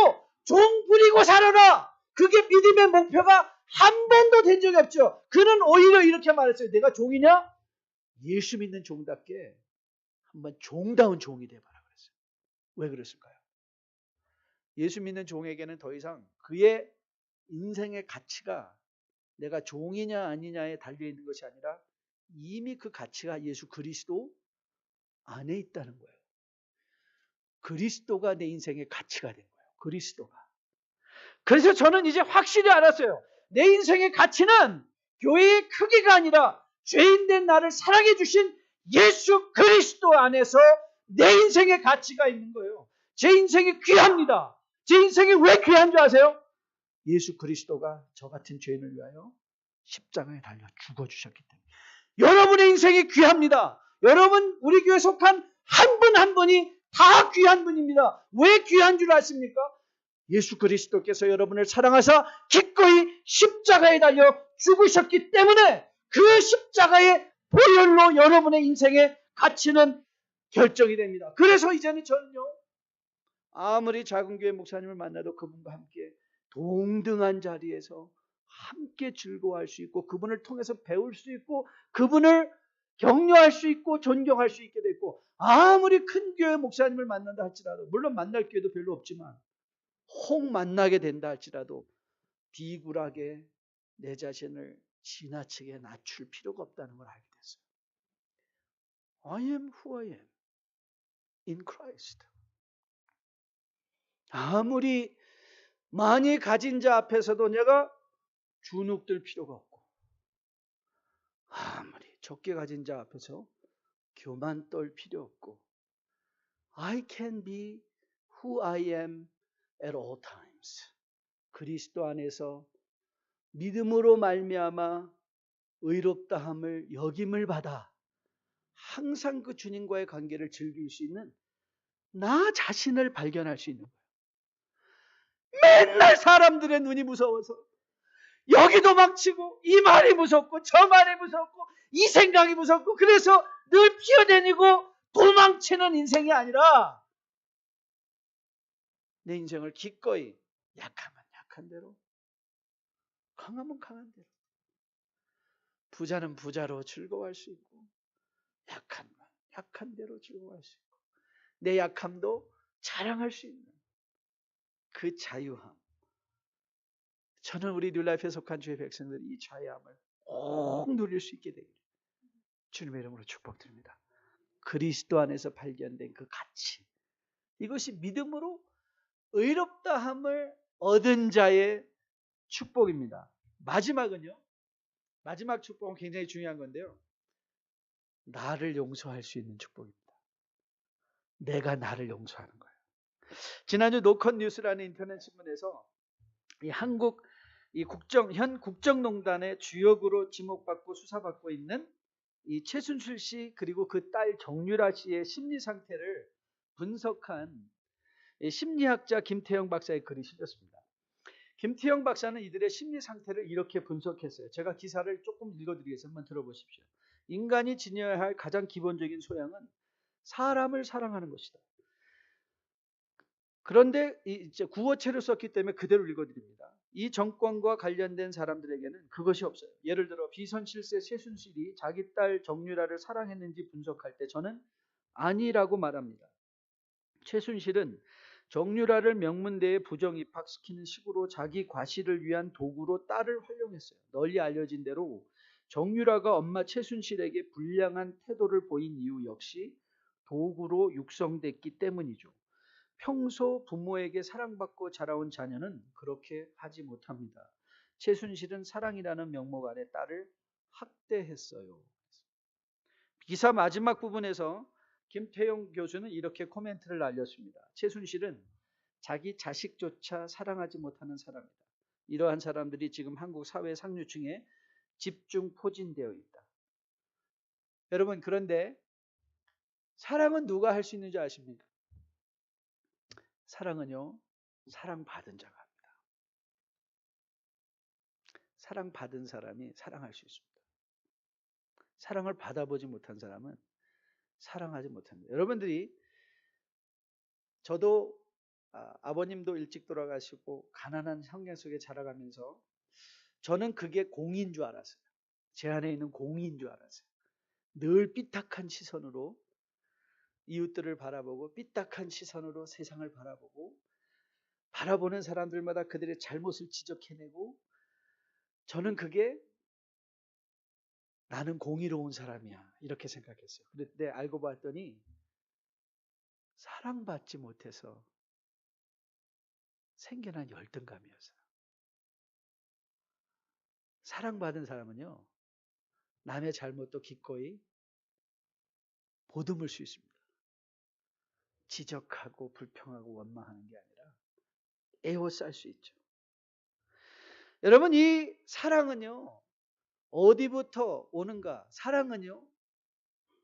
종 부리고 살아라, 그게 믿음의 목표가 한 번도 된 적이 없죠. 그는 오히려 이렇게 말했어요. 내가 종이냐? 예수 믿는 종답게 한번 종다운 종이 되어봐라 그랬어요. 왜 그랬을까요? 예수 믿는 종에게는 더 이상 그의 인생의 가치가 내가 종이냐 아니냐에 달려있는 것이 아니라 이미 그 가치가 예수 그리스도 안에 있다는 거예요. 그리스도가 내 인생의 가치가 된 거예요. 그리스도가. 그래서 저는 이제 확실히 알았어요. 내 인생의 가치는 교회의 크기가 아니라 죄인된 나를 사랑해 주신 예수 그리스도 안에서 내 인생의 가치가 있는 거예요. 제 인생이 귀합니다. 제 인생이 왜 귀한 줄 아세요? 예수 그리스도가 저 같은 죄인을 위하여 십자가에 달려 죽어주셨기 때문에. 여러분의 인생이 귀합니다. 여러분, 우리 교회에 속한 한 분 한 분이 다 귀한 분입니다. 왜 귀한 줄 아십니까? 예수 그리스도께서 여러분을 사랑하사 기꺼이 십자가에 달려 죽으셨기 때문에 그 십자가의 보혈로 여러분의 인생의 가치는 결정이 됩니다. 그래서 이제는 저는요, 아무리 작은 교회 목사님을 만나도 그분과 함께 동등한 자리에서 함께 즐거워할 수 있고 그분을 통해서 배울 수 있고 그분을 격려할 수 있고 존경할 수 있게 됐고, 아무리 큰 교회 목사님을 만난다 할지라도, 물론 만날 기회도 별로 없지만 혹 만나게 된다 할지라도 비굴하게 내 자신을 지나치게 낮출 필요가 없다는 걸 알게 됐어요. I am who I am in Christ. 아무리 많이 가진 자 앞에서도 내가 주눅들 필요가 없고, 아무리 적게 가진 자 앞에서 교만 떨 필요 없고, I can be who I am at all times. 그리스도 안에서 믿음으로 말미암아 의롭다함을 여김을 받아 항상 그 주님과의 관계를 즐길 수 있는 나 자신을 발견할 수 있는 거예요. 맨날 사람들의 눈이 무서워서 여기 도망치고 이 말이 무섭고 저 말이 무섭고 이 생각이 무섭고 그래서 늘 피어다니고 도망치는 인생이 아니라 내 인생을 기꺼이 약하면 약한 대로, 강하면 강한 대로, 부자는 부자로 즐거워할 수 있고 약하면 약한 대로 즐거워할 수 있고 내 약함도 자랑할 수 있는 그 자유함. 저는 우리 뉴라이프에 속한 주의 백성들이 이 자유함을 꼭 누릴 수 있게 되기를 주님의 이름으로 축복드립니다. 그리스도 안에서 발견된 그 가치, 이것이 믿음으로 의롭다함을 얻은 자의 축복입니다. 마지막은요, 마지막 축복은 굉장히 중요한 건데요, 나를 용서할 수 있는 축복입니다. 내가 나를 용서하는 거예요. 지난주 노컷 뉴스라는 인터넷 신문에서 이 한국 현 국정농단의 주역으로 지목받고 수사받고 있는 이 최순실 씨 그리고 그 딸 정유라 씨의 심리 상태를 분석한 심리학자 김태형 박사의 글이 실렸습니다. 김태형 박사는 이들의 심리 상태를 이렇게 분석했어요. 제가 기사를 조금 읽어드리겠습니다. 한번 들어보십시오. 인간이 지녀야 할 가장 기본적인 소양은 사람을 사랑하는 것이다. 그런데 이제 구어체를 썼기 때문에 그대로 읽어드립니다. 이 정권과 관련된 사람들에게는 그것이 없어요. 예를 들어 비선실세 최순실이 자기 딸 정유라를 사랑했는지 분석할 때 저는 아니라고 말합니다. 최순실은 정유라를 명문대에 부정 입학시키는 식으로 자기 과시를 위한 도구로 딸을 활용했어요. 널리 알려진 대로 정유라가 엄마 최순실에게 불량한 태도를 보인 이유 역시 도구로 육성됐기 때문이죠. 평소 부모에게 사랑받고 자라온 자녀는 그렇게 하지 못합니다. 최순실은 사랑이라는 명목 아래 딸을 학대했어요. 기사 마지막 부분에서 김태용 교수는 이렇게 코멘트를 날렸습니다. 최순실은 자기 자식조차 사랑하지 못하는 사람이다. 이러한 사람들이 지금 한국 사회 상류층에 집중 포진되어 있다. 여러분, 그런데 사랑은 누가 할 수 있는지 아십니까? 사랑은요, 사랑받은 자가 합니다. 사랑받은 사람이 사랑할 수 있습니다. 사랑을 받아보지 못한 사람은 사랑하지 못합니다. 여러분들이, 저도 아버님도 일찍 돌아가시고 가난한 환경 속에 자라가면서 저는 그게 공인 줄 알았어요. 제 안에 있는 공인 줄 알았어요. 늘 삐딱한 시선으로 이웃들을 바라보고 삐딱한 시선으로 세상을 바라보고 바라보는 사람들마다 그들의 잘못을 지적해내고, 저는 그게 나는 공의로운 사람이야 이렇게 생각했어요. 그런데 알고 봤더니 사랑받지 못해서 생겨난 열등감이었어요. 사랑받은 사람은요, 남의 잘못도 기꺼이 보듬을 수 있습니다. 지적하고 불평하고 원망하는 게 아니라 에워쌀 수 있죠. 여러분, 이 사랑은요, 어디부터 오는가? 사랑은요,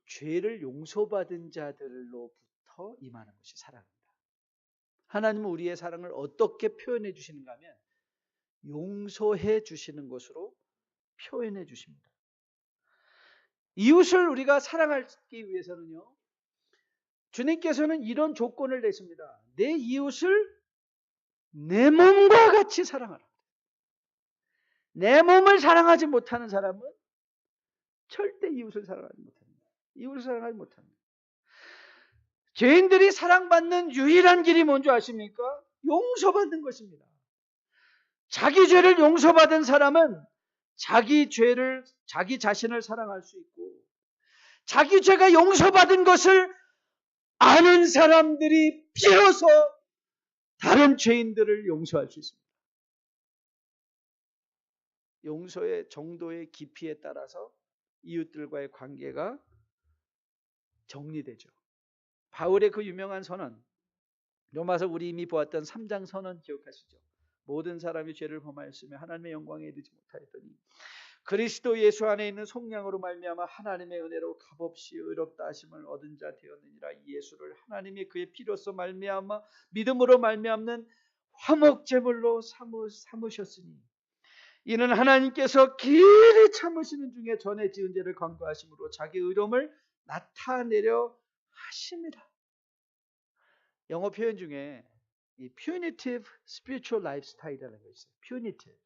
죄를 용서받은 자들로부터 임하는 것이 사랑입니다. 하나님은 우리의 사랑을 어떻게 표현해 주시는가 하면 용서해 주시는 것으로 표현해 주십니다. 이웃을 우리가 사랑하기 위해서는요, 주님께서는 이런 조건을 내십니다. 내 이웃을 내 몸과 같이 사랑하라. 내 몸을 사랑하지 못하는 사람은 절대 이웃을 사랑하지 못합니다. 이웃을 사랑하지 못합니다. 죄인들이 사랑받는 유일한 길이 뭔지 아십니까? 용서받는 것입니다. 자기 죄를 용서받은 사람은 자기 죄를, 자기 자신을 사랑할 수 있고, 자기 죄가 용서받은 것을 아는 사람들이 비로소 다른 죄인들을 용서할 수 있습니다. 용서의 정도의 깊이에 따라서 이웃들과의 관계가 정리되죠. 바울의 그 유명한 선언, 로마서 우리 이미 보았던 3장 선언 기억하시죠? 모든 사람이 죄를 범하였으며 하나님의 영광에 이르지 못하였더니 그리스도 예수 안에 있는 속량으로 말미암아 하나님의 은혜로 값없이 의롭다 하심을 얻은 자 되었느니라. 이 예수를 하나님이 그의 피로써 말미암아 믿음으로 말미암는 화목제물로 삼으셨으니 이는 하나님께서 길이 참으시는 중에 전에 지은 죄를 간구하심으로 자기 의로움을 나타내려 하심이라. 영어 표현 중에 이 punitive spiritual lifestyle이라는 것이 있어요. punitive.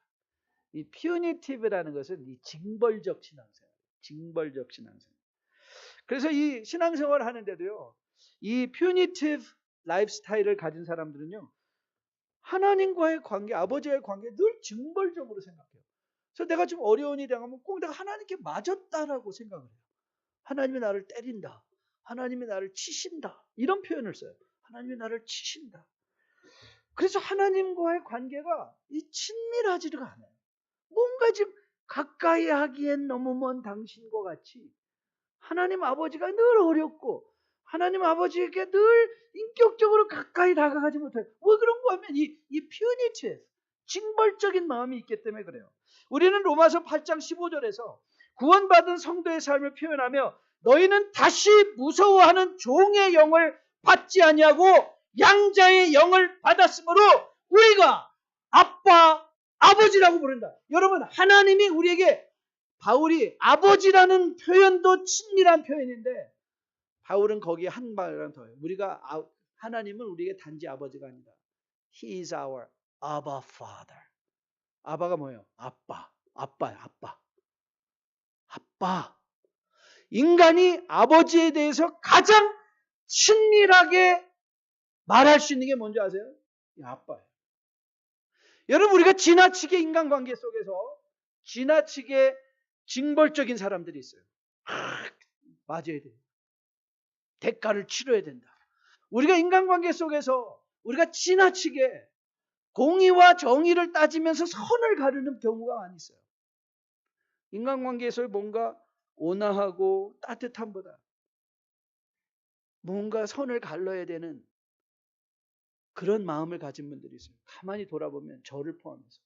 이 punitive라는 것은 이 징벌적 신앙생활, 징벌적 신앙생활. 그래서 이 신앙생활을 하는데도요, 이 punitive lifestyle을 가진 사람들은요, 하나님과의 관계, 아버지와의 관계 늘 징벌적으로 생각해요. 그래서 내가 좀 어려운 일이 당하면 꼭 내가 하나님께 맞았다라고 생각을 해요. 하나님이 나를 때린다, 하나님이 나를 치신다, 이런 표현을 써요. 하나님이 나를 치신다. 그래서 하나님과의 관계가 이 친밀하지가 않아요. 뭔가 지금 가까이 하기엔 너무 먼 당신과 같이 하나님 아버지가 늘 어렵고 하나님 아버지에게 늘 인격적으로 가까이 다가가지 못해요. 왜 그런가 하면 이 punitive, 징벌적인 마음이 있기 때문에 그래요. 우리는 로마서 8장 15절에서 구원받은 성도의 삶을 표현하며 너희는 다시 무서워하는 종의 영을 받지 아니하고 양자의 영을 받았으므로 우리가 아빠, 아버지라고 부른다. 여러분, 하나님이 우리에게, 바울이 아버지라는 표현도 친밀한 표현인데 바울은 거기에 한 말을 더해요. 우리가 하나님은 우리에게 단지 아버지가 아니다. He is our Abba Father. 아바가 뭐예요? 아빠. 아빠야, 아빠. 아빠. 인간이 아버지에 대해서 가장 친밀하게 말할 수 있는 게 뭔지 아세요? 아빠예요. 여러분, 우리가 지나치게 인간관계 속에서 지나치게 징벌적인 사람들이 있어요. 맞아야 돼. 대가를 치러야 된다. 우리가 인간관계 속에서 우리가 지나치게 공의와 정의를 따지면서 선을 가르는 경우가 많이 있어요. 인간관계에서 뭔가 온화하고 따뜻함보다 뭔가 선을 갈라야 되는 그런 마음을 가진 분들이 있어요. 가만히 돌아보면 저를 포함해서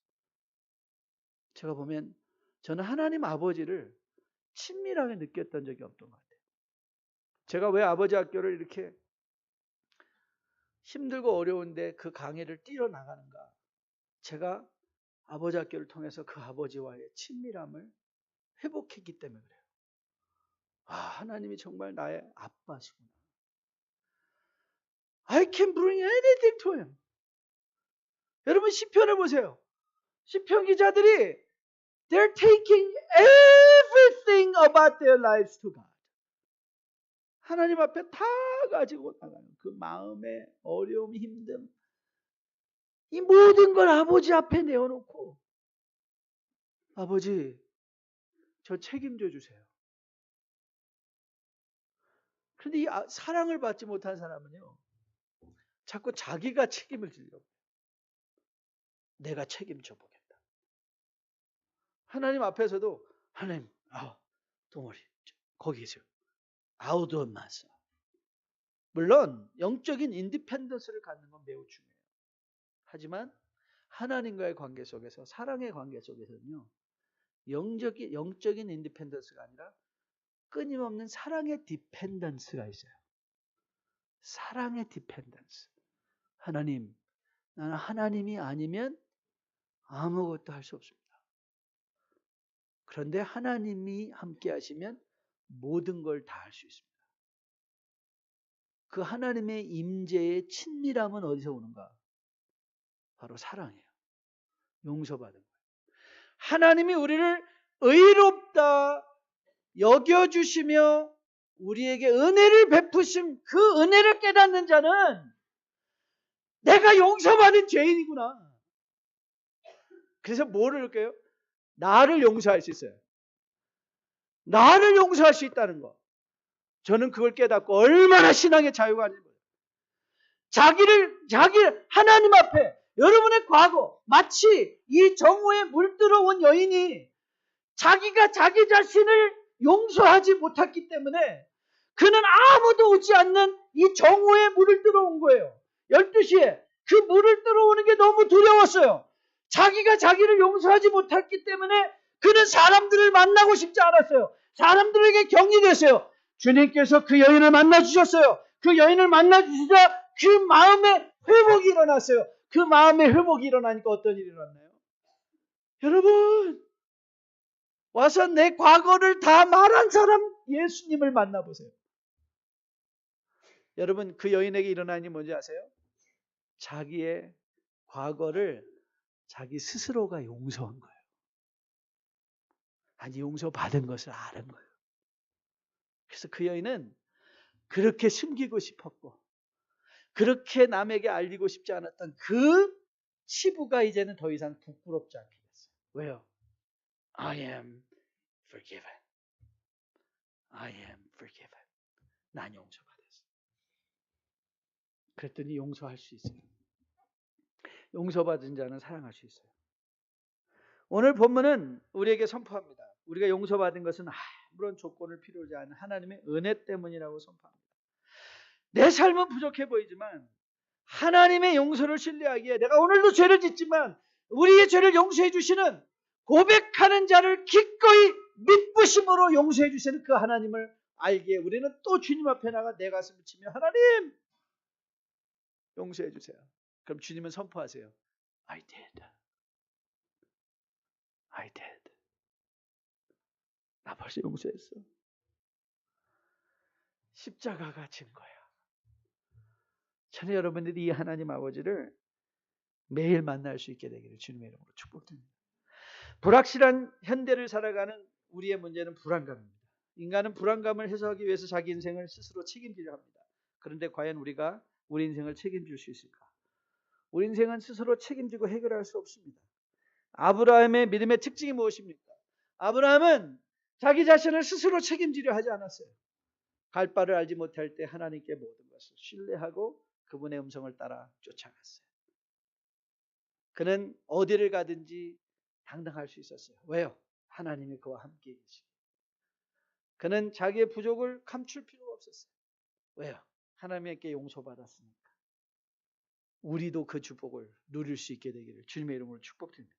제가 보면 저는 하나님 아버지를 친밀하게 느꼈던 적이 없던 것 같아요. 제가 왜 아버지 학교를 이렇게 힘들고 어려운데 그 강의를 뛰어 나가는가? 제가 아버지 학교를 통해서 그 아버지와의 친밀함을 회복했기 때문에 그래요. 아, 하나님이 정말 나의 아빠시구나. I can bring anything to him. 여러분 시편을 보세요. 시편 기자들이 they're taking everything about their lives to God. 하나님 앞에 다 가지고 나가는 그 마음의 어려움, 힘듦, 이 모든 걸 아버지 앞에 내어놓고 아버지, 저 책임져 주세요. 그런데 이 사랑을 받지 못한 사람은요, 자꾸 자기가 책임을 지려고. 내가 책임져 보겠다. 하나님 앞에서도 하나님, 동아리 거기 계세요. 아우도 마사. 물론 영적인 인디펜던스를 갖는 건 매우 중요해요. 하지만 하나님과의 관계 속에서, 사랑의 관계 속에서는요, 영적인 인디펜던스가 아니라 끊임없는 사랑의 디펜던스가 있어요. 사랑의 디펜던스. 하나님, 나는 하나님이 아니면 아무것도 할 수 없습니다. 그런데 하나님이 함께 하시면 모든 걸 다 할 수 있습니다. 그 하나님의 임재의 친밀함은 어디서 오는가? 바로 사랑이에요. 용서받은 거예요. 하나님이 우리를 의롭다 여겨주시며 우리에게 은혜를 베푸심, 그 은혜를 깨닫는 자는 내가 용서받은 죄인이구나. 그래서 뭐를 할까요? 나를 용서할 수 있어요. 나를 용서할 수 있다는 거. 저는 그걸 깨닫고 얼마나 신앙의 자유가 아닌지 몰라요. 자기를 하나님 앞에 여러분의 과거, 마치 이 정오에 물들어온 여인이 자기가 자기 자신을 용서하지 못했기 때문에 그는 아무도 오지 않는 이 정오에 물을 들어온 거예요. 12시에 그 물을 들어오는 게 너무 두려웠어요. 자기가 자기를 용서하지 못했기 때문에 그는 사람들을 만나고 싶지 않았어요. 사람들에게 격리됐어요. 주님께서 그 여인을 만나주셨어요. 그 여인을 만나주시자 그 마음의 회복이 일어났어요. 그 마음의 회복이 일어나니까 어떤 일이 일어났나요? 여러분, 와서 내 과거를 다 말한 사람 예수님을 만나보세요. 여러분, 그 여인에게 일어난 일이 뭔지 아세요? 자기의 과거를 자기 스스로가 용서한 거예요. 아니, 용서받은 것을 아는 거예요. 그래서 그 여인은 그렇게 숨기고 싶었고 그렇게 남에게 알리고 싶지 않았던 그 치부가 이제는 더 이상 부끄럽지 않게 됐어요. 왜요? I am forgiven. I am forgiven. 난 용서받았어. 그랬더니 용서할 수 있어요. 용서받은 자는 사랑할 수 있어요. 오늘 본문은 우리에게 선포합니다. 우리가 용서받은 것은 아무런 조건을 필요하지 않은 하나님의 은혜 때문이라고 선포합니다. 내 삶은 부족해 보이지만 하나님의 용서를 신뢰하기에 내가 오늘도 죄를 짓지만 우리의 죄를 용서해 주시는, 고백하는 자를 기꺼이 믿부심으로 용서해 주시는 그 하나님을 알기에 우리는 또 주님 앞에 나가 내 가슴을 치며 하나님 용서해 주세요. 그럼 주님은 선포하세요. I did. I did. 나 벌써 용서했어. 십자가가 증거야. 저는 여러분들이 이 하나님 아버지를 매일 만날 수 있게 되기를 주님의 이름으로 축복드립니다. 불확실한 현대를 살아가는 우리의 문제는 불안감입니다. 인간은 불안감을 해소하기 위해서 자기 인생을 스스로 책임지려 합니다. 그런데 과연 우리가 우리 인생을 책임질 수 있을까? 우리 인생은 스스로 책임지고 해결할 수 없습니다. 아브라함의 믿음의 특징이 무엇입니까? 아브라함은 자기 자신을 스스로 책임지려 하지 않았어요. 갈 바를 알지 못할 때 하나님께 모든 것을 신뢰하고 그분의 음성을 따라 쫓아갔어요. 그는 어디를 가든지 당당할 수 있었어요. 왜요? 하나님이 그와 함께 계시고 그는 자기의 부족을 감출 필요가 없었어요. 왜요? 하나님께 용서받았으니까. 우리도 그 축복을 누릴 수 있게 되기를 주님의 이름으로 축복드립니다.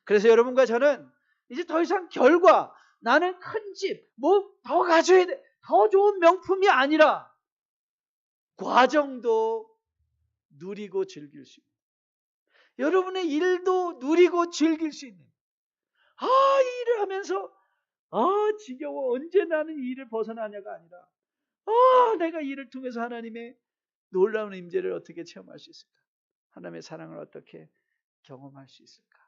그래서 여러분과 저는 이제 더 이상 결과, 나는 큰 집, 뭐 더 가져야 돼, 더 좋은 명품이 아니라 과정도 누리고 즐길 수 있는, 여러분의 일도 누리고 즐길 수 있는, 이 일을 하면서 지겨워, 언제 나는 이 일을 벗어나냐가 아니라 내가 이 일을 통해서 하나님의 놀라운 임재를 어떻게 체험할 수 있을까? 하나님의 사랑을 어떻게 경험할 수 있을까?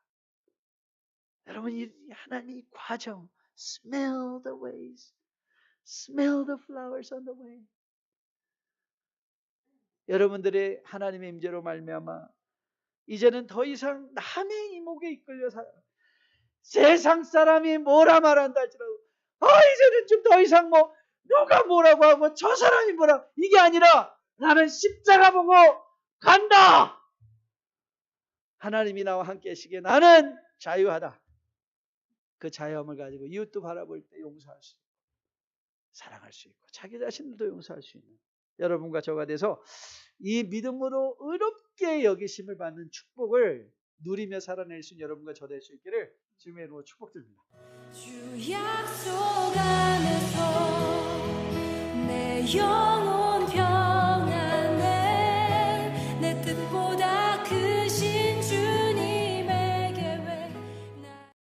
여러분, 이 하나님의 과정, smell the ways, smell the flowers on the way. 여러분들의 하나님의 임재로 말미암아 이제는 더 이상 남의 이목에 이끌려 살아, 세상 사람이 뭐라 말한다 할지라도 이제는 좀 더 이상 뭐 누가 뭐라고 하고 저 사람이 뭐라, 이게 아니라 나는 십자가 보고 간다. 하나님이 나와 함께 하시기에 나는 자유하다. 그 자유함을 가지고 이웃도 바라볼 때 용서할 수 있고, 사랑할 수 있고, 자기 자신도 용서할 수 있는 여러분과 저가 돼서 이 믿음으로 의롭게 여기심을 받는 축복을 누리며 살아낼 수 있는 여러분과 저 될 수 있기를 주님의 이름으로 축복드립니다. 주 약속 안에서 내